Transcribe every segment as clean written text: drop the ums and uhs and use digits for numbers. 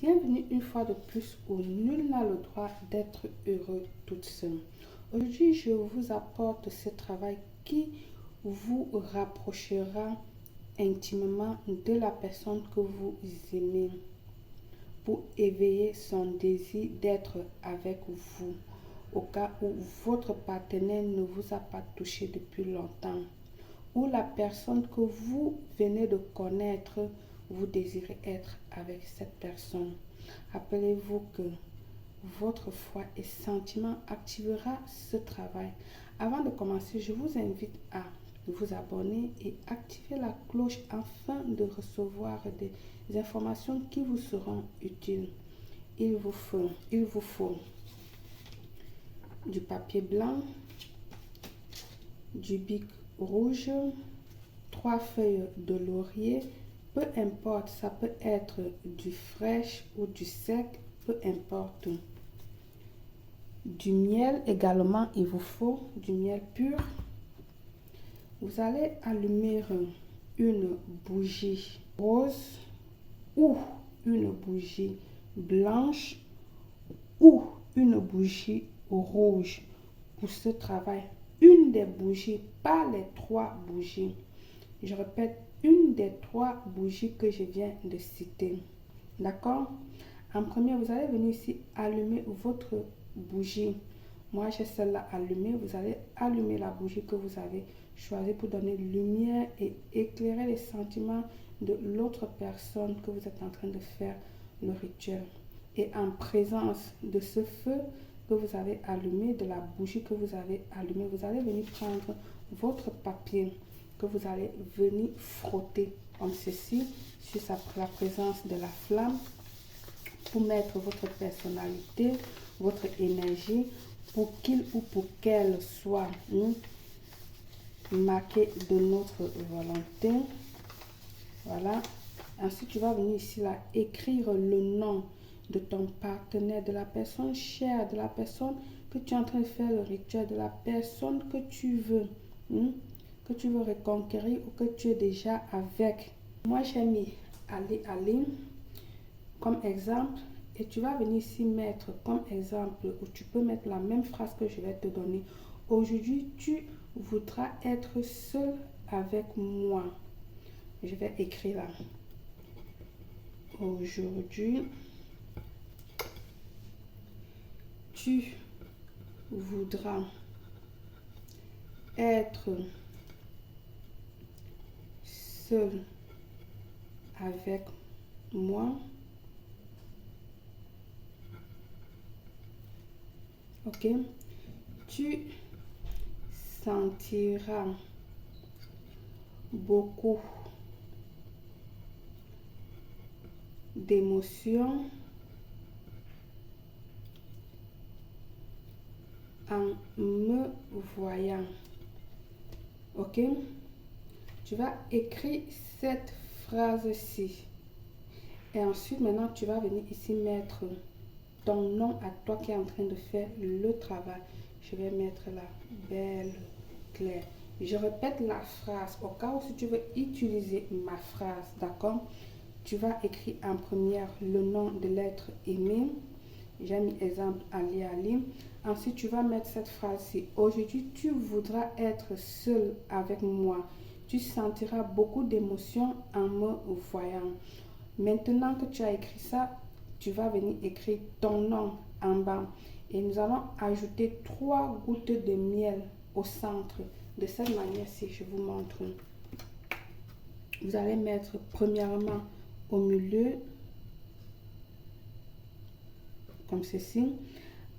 Bienvenue une fois de plus où nul n'a le droit d'être heureux toute seule. Aujourd'hui, je vous apporte ce travail qui vous rapprochera intimement de la personne que vous aimez pour éveiller son désir d'être avec vous au cas où votre partenaire ne vous a pas touché depuis longtemps ou la personne que vous venez de connaître, vous désirez être avec cette personne. Rappelez-vous que votre foi et sentiment activera ce travail. Avant de commencer, je vous invite à vous abonner et activer la cloche afin de recevoir des informations qui vous seront utiles. Il vous faut du papier blanc, du bic rouge, 3 feuilles de laurier, peu importe, ça peut être du fraîche ou du sec, peu importe. Du miel également, il vous faut du miel pur. Vous allez allumer une bougie rose ou une bougie blanche ou une bougie rouge pour ce travail. Une des bougies, pas les 3 bougies. Je répète, une des 3 bougies que je viens de citer. D'accord? En premier, vous allez venir ici allumer votre bougie. Moi, j'ai celle-là allumée. Vous allez allumer la bougie que vous avez choisie pour donner lumière et éclairer les sentiments de l'autre personne que vous êtes en train de faire le rituel. Et en présence de ce feu que vous avez allumé, de la bougie que vous avez allumée, vous allez venir prendre votre papier que vous allez venir frotter comme ceci sur la présence de la flamme pour mettre votre personnalité, votre énergie, pour qu'il ou pour qu'elle soit marquée de notre volonté. Voilà. Ensuite, tu vas venir ici là écrire le nom de ton partenaire, de la personne chère, de la personne que tu es en train de faire le rituel, de la personne que tu veux reconquérir ou que tu es déjà avec. Moi, j'ai mis Ali comme exemple et tu vas venir ici mettre comme exemple ou tu peux mettre la même phrase que je vais te donner. Aujourd'hui, tu voudras être seul avec moi. Je vais écrire là. Aujourd'hui, tu voudras être seul avec moi. Ok? Tu sentiras beaucoup d'émotions en me voyant. Ok? Tu vas écrire cette phrase-ci. Et ensuite, maintenant, tu vas venir ici mettre ton nom à toi qui est en train de faire le travail. Je vais mettre la belle Claire. Je répète la phrase au cas où si tu veux utiliser ma phrase, d'accord? Tu vas écrire en première le nom de l'être aimé. J'ai mis exemple Ali. Ensuite, tu vas mettre cette phrase-ci. Aujourd'hui, tu voudras être seul avec moi. Tu sentiras beaucoup d'émotions en me voyant. Maintenant que tu as écrit ça, tu vas venir écrire ton nom en bas. Et nous allons ajouter 3 gouttes de miel au centre. De cette manière-ci, je vous montre. Vous allez mettre premièrement au milieu, comme ceci.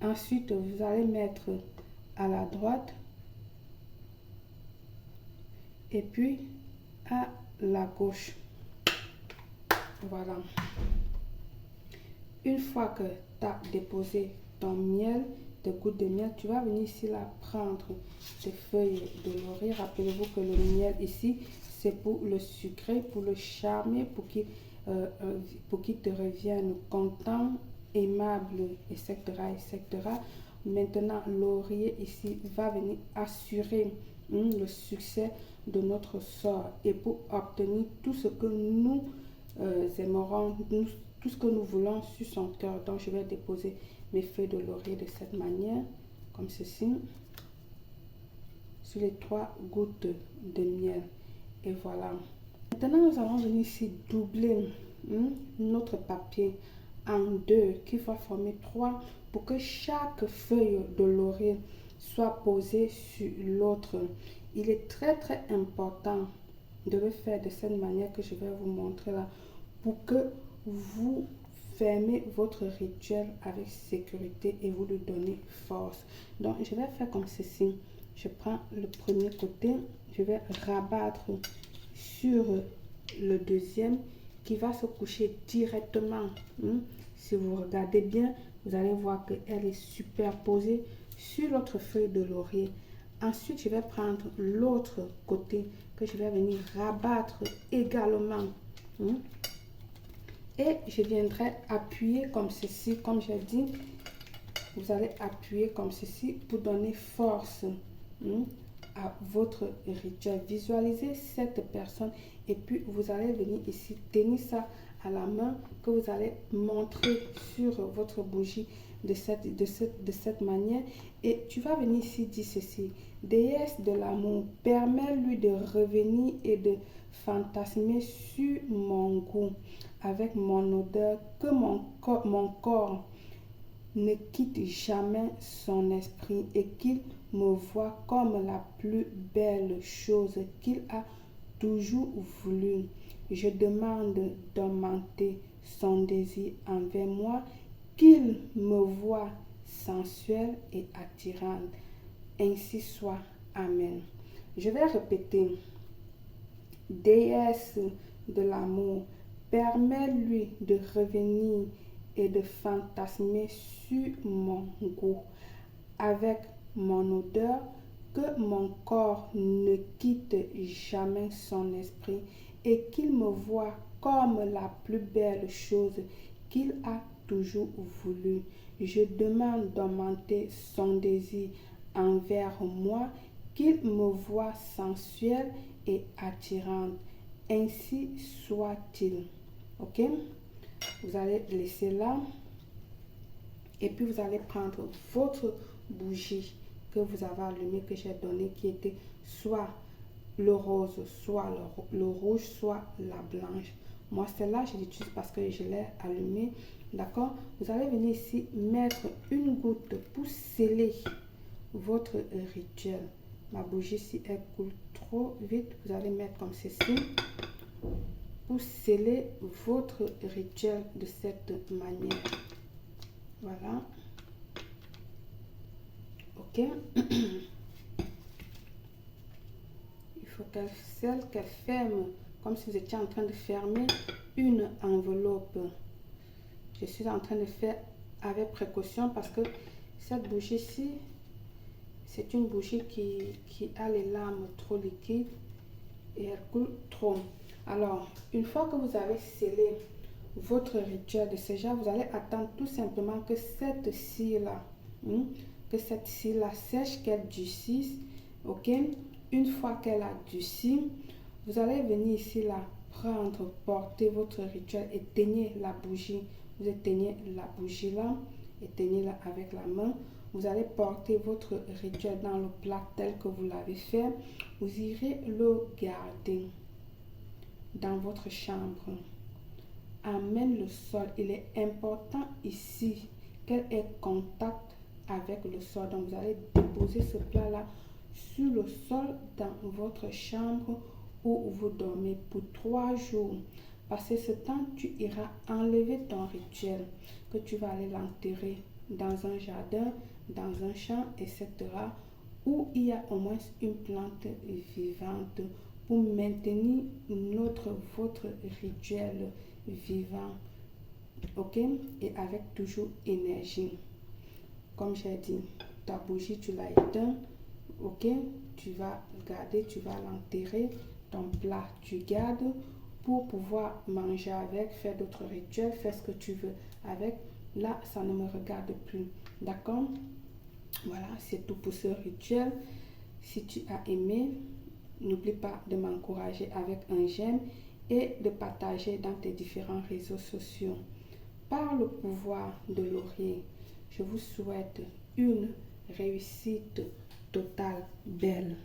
Ensuite, vous allez mettre à la droite. Et puis, à la gauche. Voilà. Une fois que tu as déposé ton miel, tes gouttes de miel, tu vas venir ici là prendre tes feuilles de laurier. Rappelez-vous que le miel ici, c'est pour le sucrer, pour le charmer, pour qu'il te revienne content, aimable, etc., etc. Maintenant, laurier ici va venir assurer le succès de notre sort et pour obtenir tout ce que nous aimerons, tout ce que nous voulons sur son cœur. Donc, je vais déposer mes feuilles de laurier de cette manière, comme ceci, sur les 3 gouttes de miel. Et voilà. Maintenant, nous allons venir ici doubler notre papier en 2 qui va former 3 pour que chaque feuille de laurier soit posée sur l'autre. Il est très important de le faire de cette manière que je vais vous montrer là pour que vous fermez votre rituel avec sécurité et vous lui donnez force. Donc, je vais faire comme ceci. Je prends le premier côté, je vais rabattre sur le deuxième qui va se coucher directement. Si vous regardez bien, vous allez voir qu'elle est superposée sur l'autre feuille de laurier. Ensuite, je vais prendre l'autre côté que je vais venir rabattre également. Et je viendrai appuyer comme ceci, comme j'ai dit. Vous allez appuyer comme ceci pour donner force à votre rituel. Visualisez cette personne et puis vous allez venir ici tenir ça à la main que vous allez montrer sur votre bougie de cette manière. Et tu vas venir ici dire ceci: déesse de l'amour, permets-lui de revenir et de fantasmer sur mon goût avec mon odeur, que mon corps ne quitte jamais son esprit et qu'il me voit comme la plus belle chose qu'il a toujours voulu. Je demande d'augmenter son désir envers moi, qu'il me voit sensuelle et attirante. Ainsi soit. Amen. Je vais répéter. Déesse de l'amour, permets-lui de revenir et de fantasmer sur mon goût avec mon odeur, que mon corps ne quitte jamais son esprit et qu'il me voit comme la plus belle chose qu'il a toujours voulu. Je demande d'augmenter son désir envers moi, qu'il me voit sensuelle et attirante. Ainsi soit-il. Ok? Vous allez laisser là. Et puis vous allez prendre votre bougie que vous avez allumée, que j'ai donnée, qui était soit le rose, soit le rouge, soit la blanche. Moi, celle-là, je l'utilise parce que je l'ai allumée. D'accord? Vous allez venir ici mettre une goutte pour sceller votre rituel. Ma bougie, si elle coule trop vite, vous allez mettre comme ceci pour sceller votre rituel de cette manière. Voilà. Ok. Il faut qu'elle scelle, qu'elle ferme, comme si vous étiez en train de fermer une enveloppe. Je suis en train de faire avec précaution parce que cette bougie-ci, c'est une bougie qui a les lames trop liquides et elle coule trop. Alors, une fois que vous avez scellé votre rituel de ce genre, vous allez attendre tout simplement que cette cire-là, sèche, qu'elle durcisse. Ok? Une fois qu'elle a durci, vous allez venir ici là, prendre, porter votre rituel, éteignez la bougie. Vous éteignez la bougie là, éteignez-la avec la main. Vous allez porter votre rituel dans le plat tel que vous l'avez fait. Vous irez le garder dans votre chambre. Amène le sol. Il est important ici qu'elle ait contact avec le sol. Donc, vous allez déposer ce plat-là sur le sol dans votre chambre où vous dormez pour 3 jours. Passé ce temps, tu iras enlever ton rituel, que tu vas aller l'enterrer dans un jardin, dans un champ, etc. où il y a au moins une plante vivante pour maintenir votre rituel vivant. Ok? Et avec toujours énergie. Comme j'ai dit, ta bougie, tu l'as éteinte. Ok? Tu vas garder, tu vas l'enterrer. Ton plat, tu gardes pour pouvoir manger avec, faire d'autres rituels, faire ce que tu veux avec. Là, ça ne me regarde plus. D'accord? Voilà, c'est tout pour ce rituel. Si tu as aimé, n'oublie pas de m'encourager avec un j'aime et de partager dans tes différents réseaux sociaux. Par le pouvoir de laurier, je vous souhaite une réussite totale belle.